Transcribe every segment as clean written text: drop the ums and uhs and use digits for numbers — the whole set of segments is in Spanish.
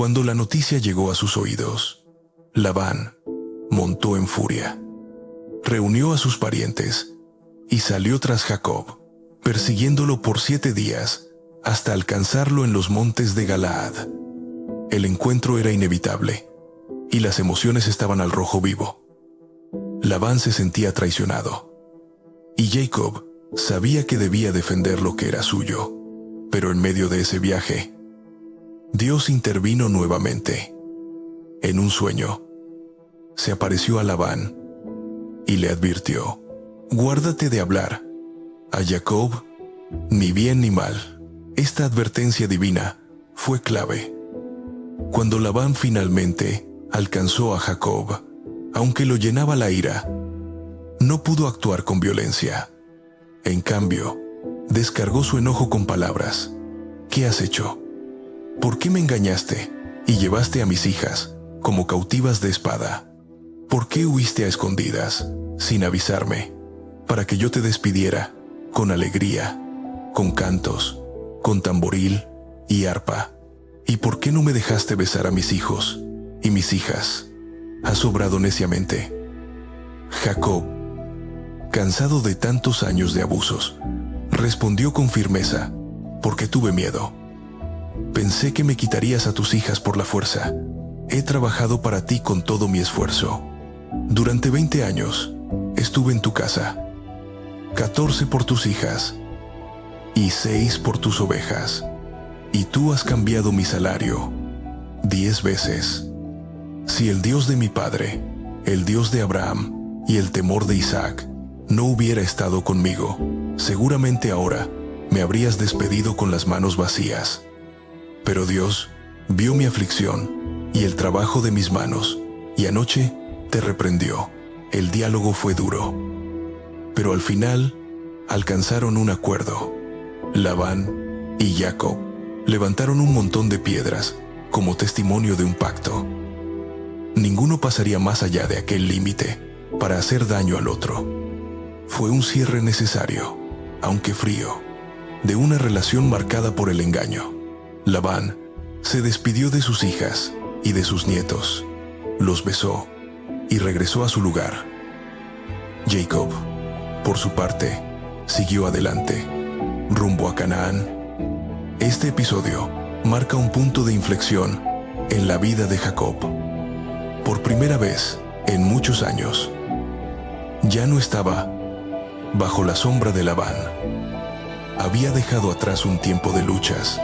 Cuando la noticia llegó a sus oídos, Labán montó en furia. Reunió a sus parientes y salió tras Jacob, persiguiéndolo por 7 días hasta alcanzarlo en los montes de Galaad. El encuentro era inevitable y las emociones estaban al rojo vivo. Labán se sentía traicionado y Jacob sabía que debía defender lo que era suyo. Pero en medio de ese viaje, Dios intervino nuevamente. En un sueño, se apareció a Labán y le advirtió: guárdate de hablar a Jacob ni bien ni mal. Esta advertencia divina fue clave. Cuando Labán finalmente alcanzó a Jacob, aunque lo llenaba la ira, no pudo actuar con violencia. En cambio, descargó su enojo con palabras. ¿Qué has hecho? ¿Por qué me engañaste y llevaste a mis hijas como cautivas de espada? ¿Por qué huiste a escondidas, sin avisarme, para que yo te despidiera con alegría, con cantos, con tamboril y arpa? ¿Y por qué no me dejaste besar a mis hijos y mis hijas? Has obrado neciamente. Jacob, cansado de tantos años de abusos, respondió con firmeza: porque tuve miedo. Pensé que me quitarías a tus hijas por la fuerza. He trabajado para ti con todo mi esfuerzo. Durante 20 años estuve en tu casa. 14 por tus hijas y 6 por tus ovejas. Y tú has cambiado mi salario 10 veces. Si el Dios de mi padre, el Dios de Abraham y el temor de Isaac no hubiera estado conmigo, seguramente ahora me habrías despedido con las manos vacías. Pero Dios vio mi aflicción y el trabajo de mis manos, y anoche te reprendió. El diálogo fue duro, pero al final alcanzaron un acuerdo. Labán y Jacob levantaron un montón de piedras como testimonio de un pacto. Ninguno pasaría más allá de aquel límite para hacer daño al otro. Fue un cierre necesario, aunque frío, de una relación marcada por el engaño. Labán se despidió de sus hijas y de sus nietos, los besó y regresó a su lugar. Jacob, por su parte, siguió adelante, rumbo a Canaán. Este episodio marca un punto de inflexión en la vida de Jacob. Por primera vez en muchos años, ya no estaba bajo la sombra de Labán. Había dejado atrás un tiempo de luchas,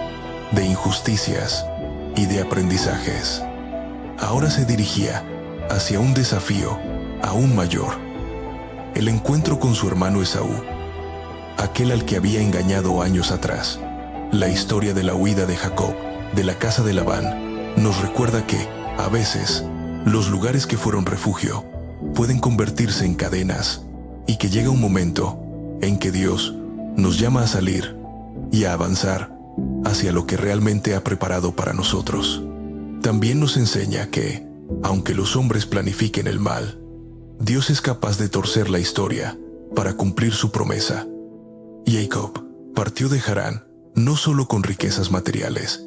de injusticias y de aprendizajes. Ahora se dirigía hacia un desafío aún mayor: el encuentro con su hermano Esaú, aquel al que había engañado años atrás. La historia de la huida de Jacob de la casa de Labán nos recuerda que, a veces, los lugares que fueron refugio pueden convertirse en cadenas, y que llega un momento en que Dios nos llama a salir y a avanzar hacia lo que realmente ha preparado para nosotros. También nos enseña que, aunque los hombres planifiquen el mal, Dios es capaz de torcer la historia para cumplir su promesa. Jacob partió de Harán no solo con riquezas materiales,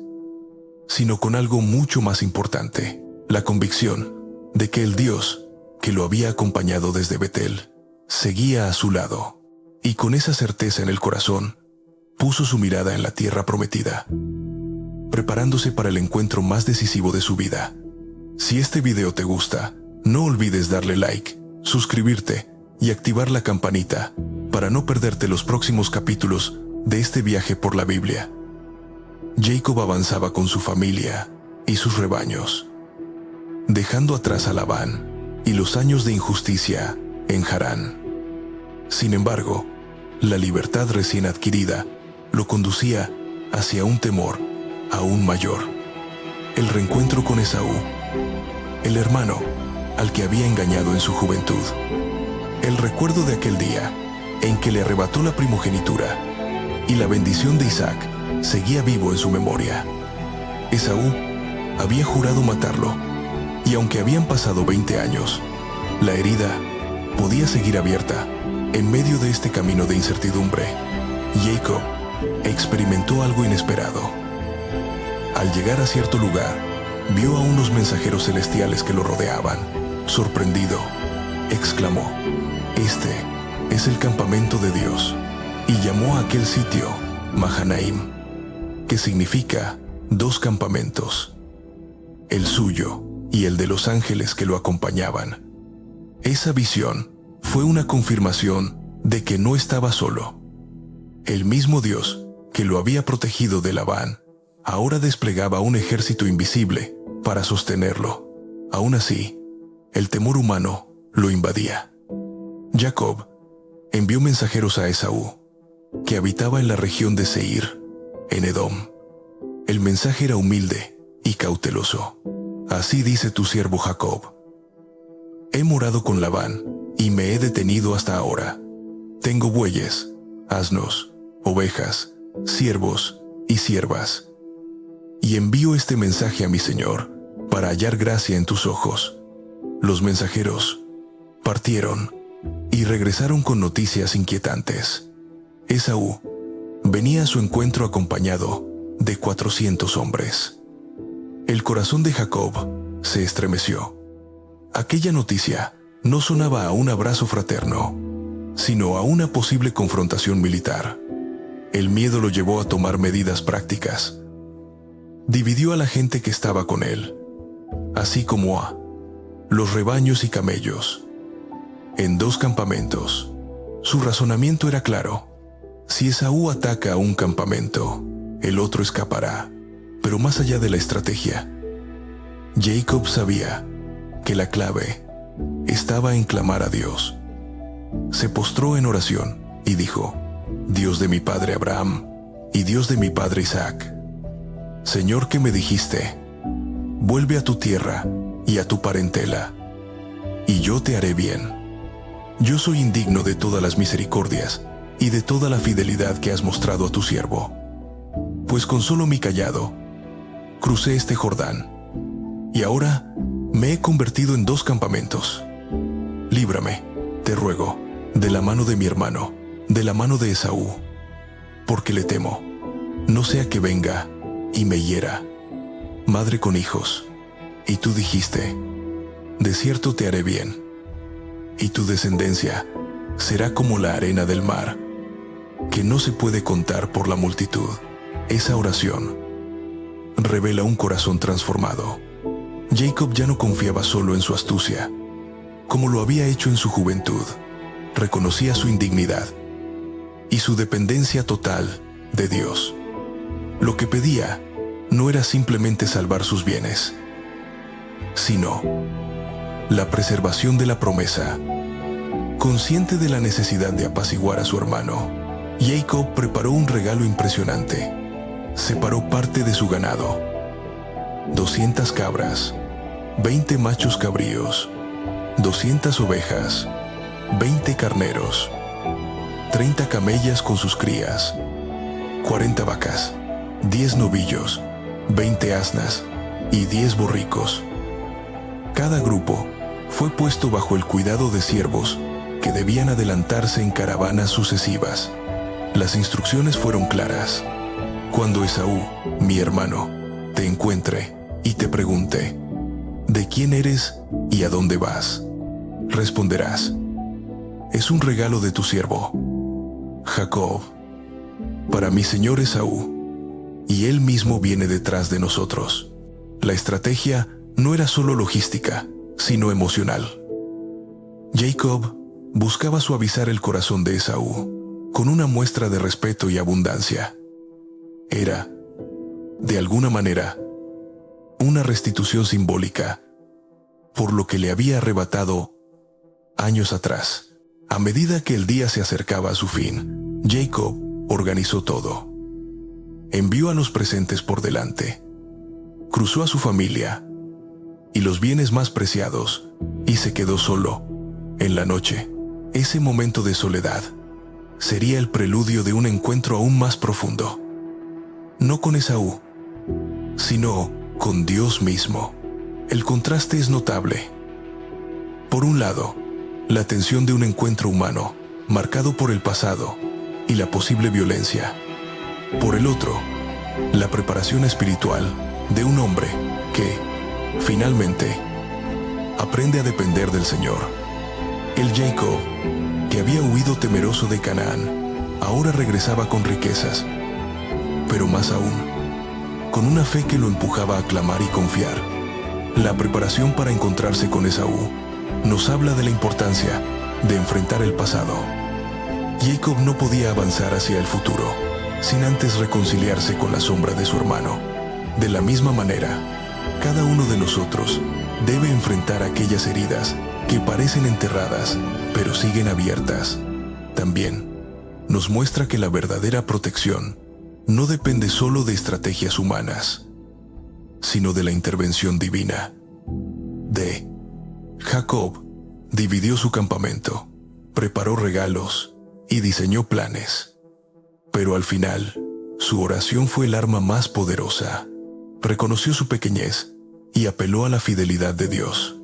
sino con algo mucho más importante: la convicción de que el Dios que lo había acompañado desde Betel seguía a su lado. Y con esa certeza en el corazón, puso su mirada en la tierra prometida, preparándose para el encuentro más decisivo de su vida. Si este video te gusta, no olvides darle like, suscribirte y activar la campanita para no perderte los próximos capítulos de este viaje por la Biblia. Jacob avanzaba con su familia y sus rebaños, dejando atrás a Labán y los años de injusticia en Harán. Sin embargo, la libertad recién adquirida lo conducía hacia un temor aún mayor: el reencuentro con Esaú, el hermano al que había engañado en su juventud. El recuerdo de aquel día en que le arrebató la primogenitura y la bendición de Isaac seguía vivo en su memoria. Esaú había jurado matarlo, y aunque habían pasado 20 años, la herida podía seguir abierta. En medio de este camino de incertidumbre, Jacob experimentó algo inesperado. Al llegar a cierto lugar, vio a unos mensajeros celestiales que lo rodeaban. Sorprendido, exclamó: «Este es el campamento de Dios», y llamó a aquel sitio Mahanaim, que significa 2 campamentos, el suyo y el de los ángeles que lo acompañaban. Esa visión fue una confirmación de que no estaba solo. El mismo Dios que lo había protegido de Labán ahora desplegaba un ejército invisible para sostenerlo. Aún así, el temor humano lo invadía. Jacob envió mensajeros a Esaú, que habitaba en la región de Seir, en Edom. El mensaje era humilde y cauteloso. «Así dice tu siervo Jacob: he morado con Labán y me he detenido hasta ahora. Tengo bueyes, asnos, ovejas, siervos y siervas. Y envío este mensaje a mi señor para hallar gracia en tus ojos». Los mensajeros partieron y regresaron con noticias inquietantes. Esaú venía a su encuentro acompañado de 400 hombres. El corazón de Jacob se estremeció. Aquella noticia no sonaba a un abrazo fraterno, sino a una posible confrontación militar. El miedo lo llevó a tomar medidas prácticas. Dividió a la gente que estaba con él, así como a los rebaños y camellos, en 2 campamentos. Su razonamiento era claro: si Esaú ataca a un campamento, el otro escapará. Pero más allá de la estrategia, Jacob sabía que la clave estaba en clamar a Dios. Se postró en oración y dijo: «Dios de mi padre Abraham y Dios de mi padre Isaac, Señor, que me dijiste: vuelve a tu tierra y a tu parentela, y yo te haré bien. Yo soy indigno de todas las misericordias y de toda la fidelidad que has mostrado a tu siervo, pues con solo mi cayado crucé este Jordán, y ahora me he convertido en 2 campamentos. Líbrame, te ruego, de la mano de mi hermano, de la mano de Esaú, porque le temo, no sea que venga y me hiera, madre con hijos. Y tú dijiste: de cierto te haré bien, y tu descendencia será como la arena del mar, que no se puede contar por la multitud». Esa oración revela un corazón transformado. Jacob ya no confiaba solo en su astucia, como lo había hecho en su juventud. Reconocía su indignidad y su dependencia total de Dios. Lo que pedía no era simplemente salvar sus bienes, sino la preservación de la promesa. Consciente de la necesidad de apaciguar a su hermano, Jacob preparó un regalo impresionante. Separó parte de su ganado: 200 cabras, 20 machos cabríos, 200 ovejas, 20 carneros, 30 camellas con sus crías, 40 vacas, 10 novillos, 20 asnas y 10 borricos. Cada grupo fue puesto bajo el cuidado de siervos que debían adelantarse en caravanas sucesivas. Las instrucciones fueron claras: cuando Esaú, mi hermano, te encuentre y te pregunte: ¿de quién eres y a dónde vas?, responderás: es un regalo de tu siervo Jacob para mi señor Esaú, y él mismo viene detrás de nosotros. La estrategia no era solo logística, sino emocional. Jacob buscaba suavizar el corazón de Esaú con una muestra de respeto y abundancia. Era, de alguna manera, una restitución simbólica por lo que le había arrebatado años atrás. A medida que el día se acercaba a su fin, Jacob organizó todo. Envió a los presentes por delante, cruzó a su familia y los bienes más preciados, y se quedó solo. En la noche, ese momento de soledad sería el preludio de un encuentro aún más profundo. No con Esaú, sino con Dios mismo. El contraste es notable. Por un lado, la tensión de un encuentro humano, marcado por el pasado y la posible violencia. Por el otro, la preparación espiritual de un hombre que, Finalmente, aprende a depender del Señor. El Jacob, que había huido temeroso de Canaán, ahora regresaba con riquezas, pero más aún, con una fe que lo empujaba a clamar y confiar. La preparación para encontrarse con Esaú nos habla de la importancia de enfrentar el pasado. Jacob no podía avanzar hacia el futuro sin antes reconciliarse con la sombra de su hermano. De la misma manera, cada uno de nosotros debe enfrentar aquellas heridas que parecen enterradas, pero siguen abiertas. También nos muestra que la verdadera protección no depende solo de estrategias humanas, sino de la intervención divina. Jacob dividió su campamento, preparó regalos y diseñó planes. Pero al final, su oración fue el arma más poderosa. Reconoció su pequeñez y apeló a la fidelidad de Dios.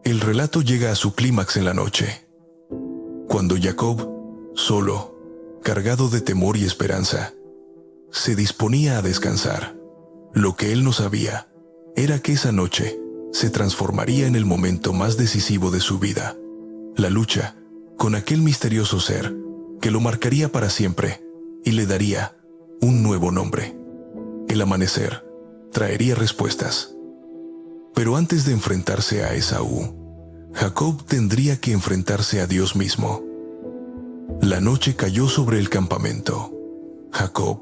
El relato llega a su clímax en la noche, cuando Jacob, solo, cargado de temor y esperanza, se disponía a descansar. Lo que él no sabía era que esa noche se transformaría en el momento más decisivo de su vida. La lucha con aquel misterioso ser que lo marcaría para siempre y le daría un nuevo nombre. El amanecer traería respuestas. Pero antes de enfrentarse a Esaú, Jacob tendría que enfrentarse a Dios mismo. La noche cayó sobre el campamento. Jacob,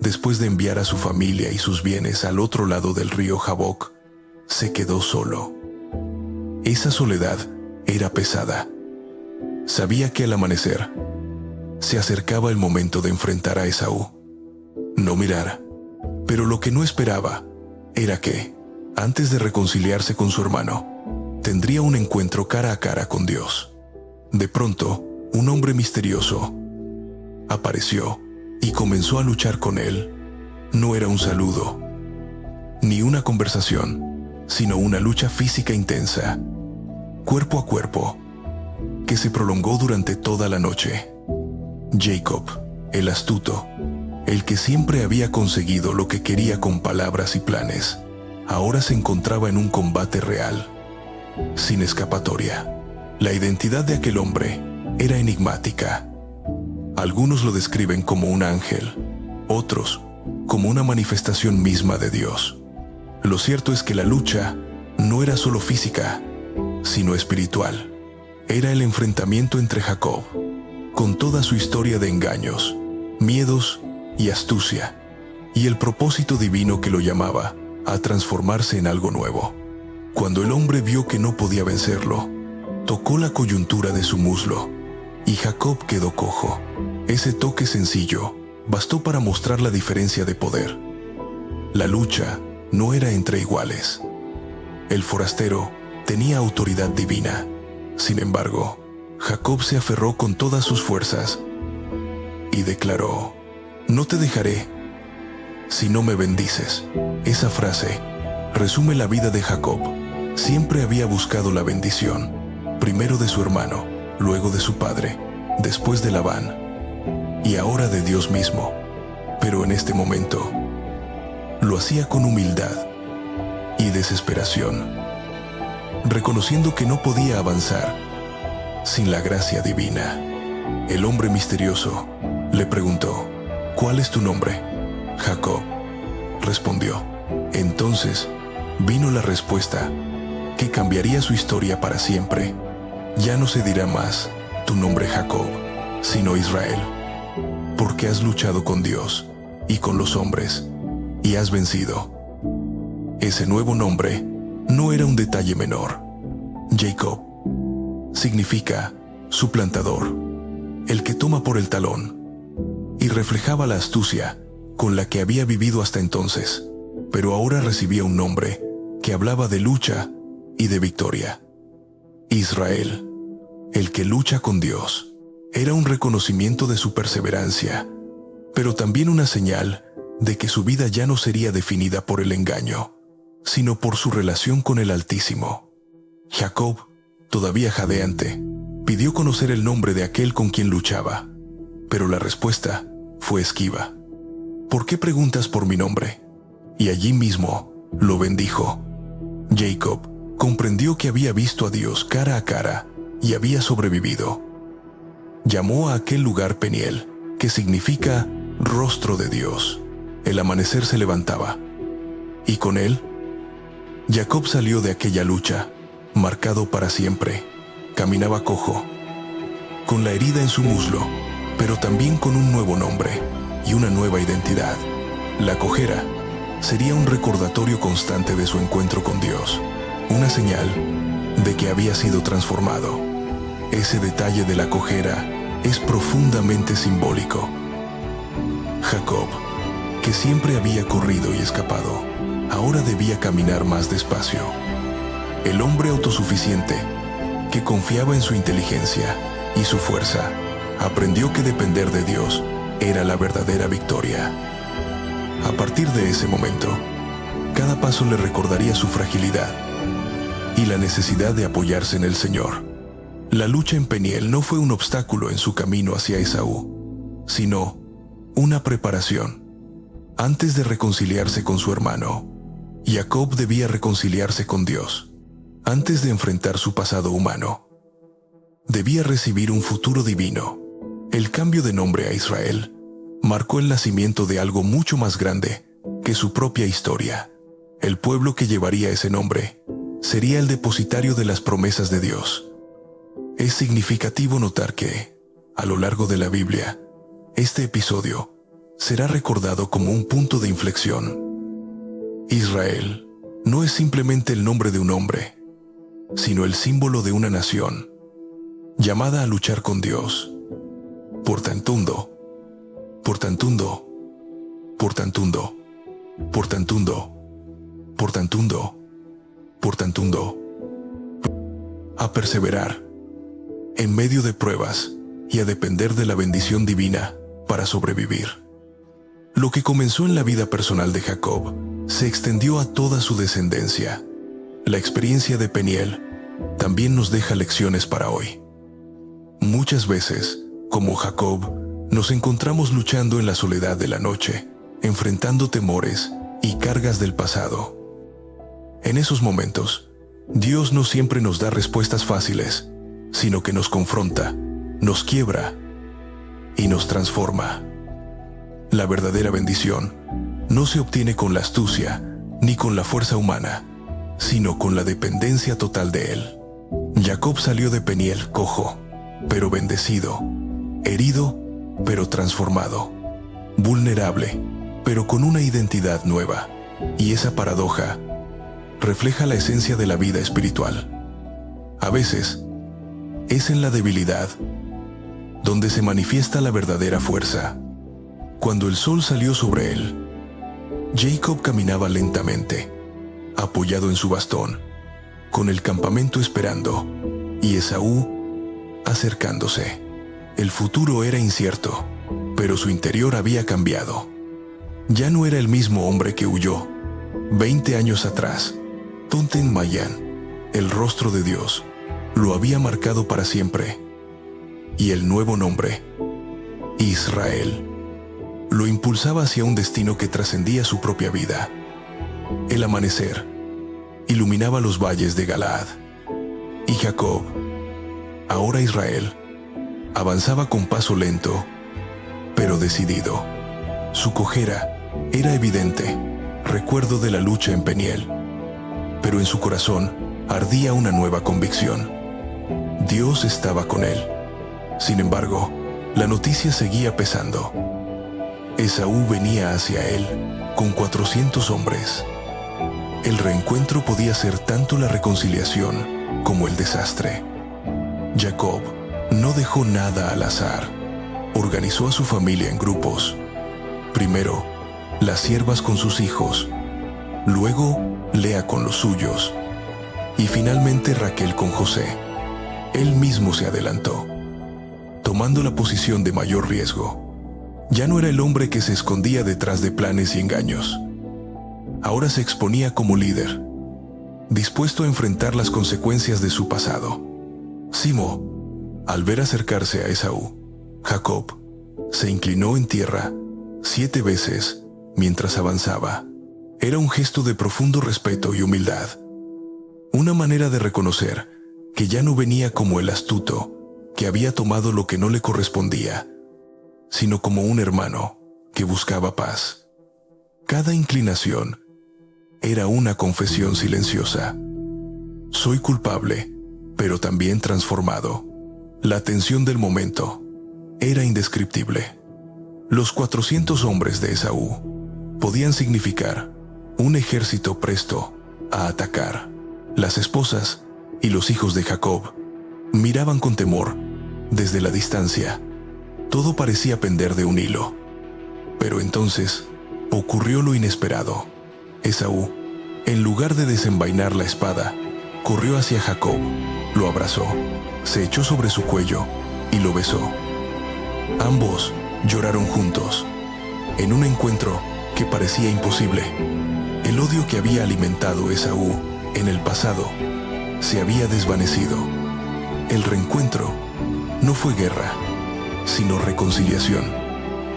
después de enviar a su familia y sus bienes al otro lado del río Jaboc, se quedó solo. Esa soledad era pesada. Sabía que al amanecer se acercaba el momento de enfrentar a Esaú. No mirar, pero lo que no esperaba era que, antes de reconciliarse con su hermano, tendría un encuentro cara a cara con Dios. De pronto, un hombre misterioso apareció y comenzó a luchar con él. No era un saludo, ni una conversación, sino una lucha física intensa, cuerpo a cuerpo, que se prolongó durante toda la noche. Jacob, el astuto, el que siempre había conseguido lo que quería con palabras y planes, ahora se encontraba en un combate real, sin escapatoria. La identidad de aquel hombre era enigmática. Algunos lo describen como un ángel, otros como una manifestación misma de Dios. Lo cierto es que la lucha no era solo física, sino espiritual. Era el enfrentamiento entre Jacob, con toda su historia de engaños, miedos y astucia, y el propósito divino que lo llamaba a transformarse en algo nuevo. Cuando el hombre vio que no podía vencerlo, tocó la coyuntura de su muslo, y Jacob quedó cojo. Ese toque sencillo bastó para mostrar la diferencia de poder. La lucha no era entre iguales. El forastero tenía autoridad divina. Sin embargo, Jacob se aferró con todas sus fuerzas y declaró: «No te dejaré si no me bendices». Esa frase resume la vida de Jacob. Siempre había buscado la bendición, primero de su hermano, luego de su padre, después de Labán, y ahora de Dios mismo. Pero en este momento, lo hacía con humildad y desesperación, reconociendo que no podía avanzar sin la gracia divina. El hombre misterioso le preguntó: «¿Cuál es tu nombre?» «Jacob», respondió. Entonces vino la respuesta que cambiaría su historia para siempre. Ya no se dirá más tu nombre Jacob, sino Israel, porque has luchado con Dios y con los hombres y has vencido. Ese nuevo nombre no era un detalle menor. Jacob significa suplantador, el que toma por el talón, y reflejaba la astucia con la que había vivido hasta entonces, pero ahora recibía un nombre que hablaba de lucha y de victoria. Israel, el que lucha con Dios, era un reconocimiento de su perseverancia, pero también una señal de que su vida ya no sería definida por el engaño, sino por su relación con el Altísimo. Jacob, todavía jadeante, pidió conocer el nombre de aquel con quien luchaba, pero la respuesta fue esquiva. «¿Por qué preguntas por mi nombre?» Y allí mismo lo bendijo. Jacob comprendió que había visto a Dios cara a cara y había sobrevivido. Llamó a aquel lugar Peniel, que significa rostro de Dios. El amanecer se levantaba, y con él, Jacob salió de aquella lucha, marcado para siempre. Caminaba cojo, con la herida en su muslo, pero también con un nuevo nombre y una nueva identidad. La cojera sería un recordatorio constante de su encuentro con Dios, una señal de que había sido transformado. Ese detalle de la cojera es profundamente simbólico. Jacob, que siempre había corrido y escapado, ahora debía caminar más despacio. El hombre autosuficiente, que confiaba en su inteligencia y su fuerza, aprendió que depender de Dios era la verdadera victoria. A partir de ese momento, cada paso le recordaría su fragilidad y la necesidad de apoyarse en el Señor. La lucha en Peniel no fue un obstáculo en su camino hacia Esaú, sino una preparación. Antes de reconciliarse con su hermano, Jacob debía reconciliarse con Dios. Antes de enfrentar su pasado humano, debía recibir un futuro divino. El cambio de nombre a Israel marcó el nacimiento de algo mucho más grande que su propia historia. El pueblo que llevaría ese nombre sería el depositario de las promesas de Dios. Es significativo notar que, a lo largo de la Biblia, este episodio será recordado como un punto de inflexión. Israel no es simplemente el nombre de un hombre, sino el símbolo de una nación, llamada a luchar con Dios. Por tantundo, por tantundo, por tantundo, por tantundo, por tantundo, por tantundo. A perseverar en medio de pruebas y a depender de la bendición divina para sobrevivir. Lo que comenzó en la vida personal de Jacob se extendió a toda su descendencia. La experiencia de Peniel también nos deja lecciones para hoy. Muchas veces, como Jacob, nos encontramos luchando en la soledad de la noche, enfrentando temores y cargas del pasado. En esos momentos, Dios no siempre nos da respuestas fáciles, sino que nos confronta, nos quiebra y nos transforma. La verdadera bendición no se obtiene con la astucia ni con la fuerza humana, sino con la dependencia total de Él. Jacob salió de Peniel cojo, pero bendecido, herido, pero transformado, vulnerable, pero con una identidad nueva. Y esa paradoja refleja la esencia de la vida espiritual. A veces, es en la debilidad donde se manifiesta la verdadera fuerza. Cuando el sol salió sobre él, Jacob caminaba lentamente, apoyado en su bastón, con el campamento esperando, y Esaú acercándose. El futuro era incierto, pero su interior había cambiado. Ya no era el mismo hombre que huyó 20 años atrás. Tonten Mayan, el rostro de Dios, lo había marcado para siempre. Y el nuevo nombre, Israel, lo impulsaba hacia un destino que trascendía su propia vida. El amanecer iluminaba los valles de Galaad, y Jacob, ahora Israel, avanzaba con paso lento, pero decidido. Su cojera era evidente, recuerdo de la lucha en Peniel, pero en su corazón ardía una nueva convicción. Dios estaba con él. Sin embargo, la noticia seguía pesando. Esaú venía hacia él con 400 hombres. El reencuentro podía ser tanto la reconciliación como el desastre. Jacob no dejó nada al azar. Organizó a su familia en grupos. Primero, las siervas con sus hijos. Luego, Lea con los suyos. Y finalmente Raquel con José. Él mismo se adelantó, tomando la posición de mayor riesgo. Ya no era el hombre que se escondía detrás de planes y engaños. Ahora se exponía como líder, dispuesto a enfrentar las consecuencias de su pasado. Simo, al ver acercarse a Esaú, Jacob se inclinó en tierra 7 veces mientras avanzaba. Era un gesto de profundo respeto y humildad. Una manera de reconocer que ya no venía como el astuto que había tomado lo que no le correspondía, sino como un hermano que buscaba paz. Cada inclinación era una confesión silenciosa. Soy culpable, pero también transformado. La tensión del momento era indescriptible. Los 400 hombres de Esaú podían significar un ejército presto a atacar. Las esposas y los hijos de Jacob miraban con temor desde la distancia. Todo parecía pender de un hilo. Pero entonces ocurrió lo inesperado. Esaú, en lugar de desenvainar la espada, corrió hacia Jacob, lo abrazó, se echó sobre su cuello y lo besó. Ambos lloraron juntos, en un encuentro que parecía imposible. El odio que había alimentado Esaú en el pasado se había desvanecido. El reencuentro no fue guerra, sino reconciliación.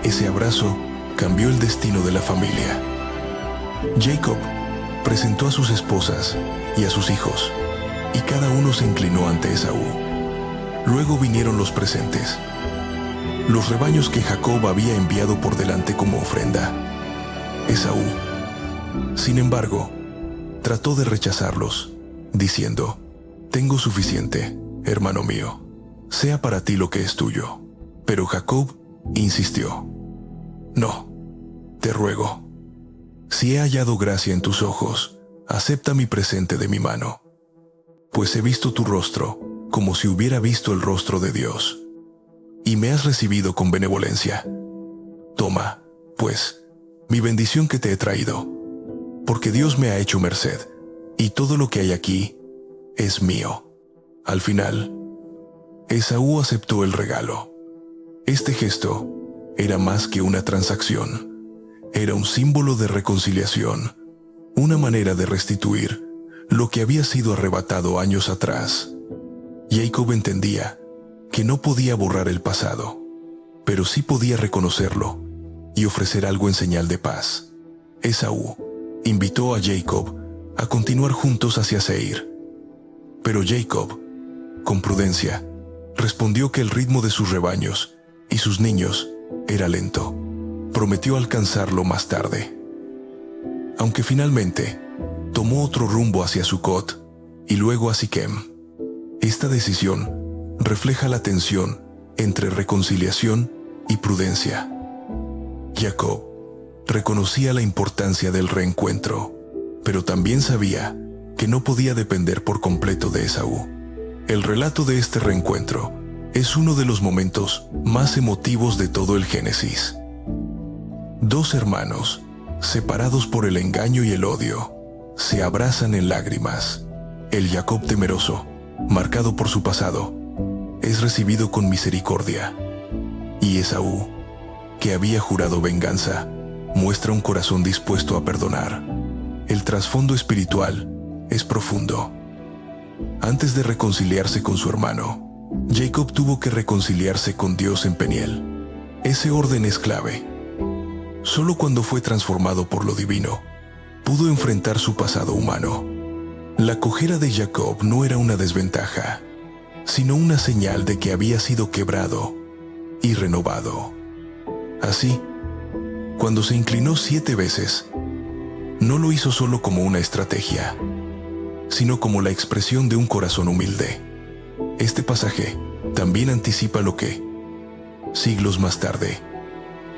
Ese abrazo cambió el destino de la familia. Jacob presentó a sus esposas y a sus hijos, y cada uno se inclinó ante Esaú. Luego vinieron los presentes, los rebaños que Jacob había enviado por delante como ofrenda. Esaú, sin embargo, trató de rechazarlos, diciendo: «Tengo suficiente, hermano mío, sea para ti lo que es tuyo». Pero Jacob insistió: «No, te ruego, si he hallado gracia en tus ojos, acepta mi presente de mi mano, pues he visto tu rostro como si hubiera visto el rostro de Dios, y me has recibido con benevolencia. Toma, pues, mi bendición que te he traído, porque Dios me ha hecho merced, y todo lo que hay aquí es mío». Al final, Esaú aceptó el regalo. Este gesto era más que una transacción. Era un símbolo de reconciliación, una manera de restituir lo que había sido arrebatado años atrás. Jacob entendía que no podía borrar el pasado, pero sí podía reconocerlo y ofrecer algo en señal de paz. Esaú invitó a Jacob a continuar juntos hacia Seir, pero Jacob, con prudencia, respondió que el ritmo de sus rebaños y sus niños era lento. Prometió alcanzarlo más tarde. Aunque finalmente tomó otro rumbo hacia Sucot y luego a Siquem. Esta decisión refleja la tensión entre reconciliación y prudencia. Jacob reconocía la importancia del reencuentro, pero también sabía que no podía depender por completo de Esaú. El relato de este reencuentro es uno de los momentos más emotivos de todo el Génesis. Dos hermanos, separados por el engaño y el odio, se abrazan en lágrimas. El Jacob temeroso, marcado por su pasado, es recibido con misericordia. Y Esaú, que había jurado venganza, muestra un corazón dispuesto a perdonar. El trasfondo espiritual es profundo. Antes de reconciliarse con su hermano, Jacob tuvo que reconciliarse con Dios en Peniel. Ese orden es clave. Solo cuando fue transformado por lo divino, pudo enfrentar su pasado humano. La cojera de Jacob no era una desventaja, sino una señal de que había sido quebrado y renovado. Así, cuando se inclinó 7 veces, no lo hizo solo como una estrategia, sino como la expresión de un corazón humilde. Este pasaje también anticipa lo que, siglos más tarde,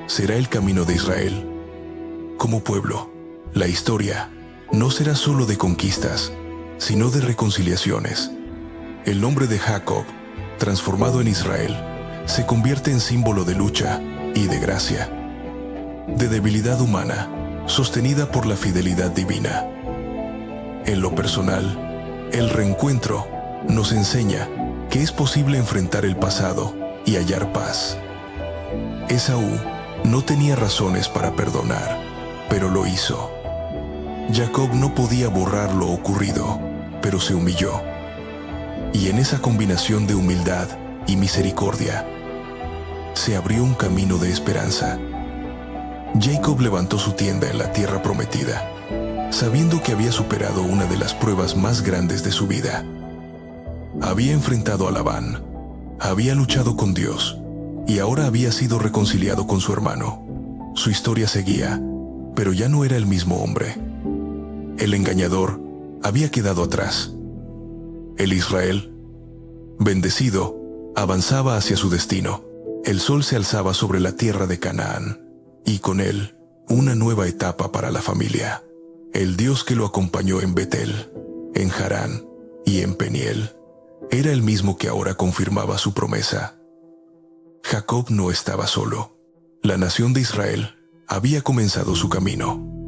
será el camino de Israel. Como pueblo, la historia no será solo de conquistas, sino de reconciliaciones. El nombre de Jacob, transformado en Israel, se convierte en símbolo de lucha y de gracia, de debilidad humana, sostenida por la fidelidad divina. En lo personal, el reencuentro nos enseña que es posible enfrentar el pasado y hallar paz. Esaú no tenía razones para perdonar, pero lo hizo. Jacob no podía borrar lo ocurrido, pero se humilló. Y en esa combinación de humildad y misericordia, se abrió un camino de esperanza. Jacob levantó su tienda en la tierra prometida, sabiendo que había superado una de las pruebas más grandes de su vida. Había enfrentado a Labán, había luchado con Dios y ahora había sido reconciliado con su hermano. Su historia seguía, pero ya no era el mismo hombre. El engañador había quedado atrás. El Israel, bendecido, avanzaba hacia su destino. El sol se alzaba sobre la tierra de Canaán, y con él, una nueva etapa para la familia. El Dios que lo acompañó en Betel, en Harán y en Peniel, era el mismo que ahora confirmaba su promesa. Jacob no estaba solo. La nación de Israel había comenzado su camino.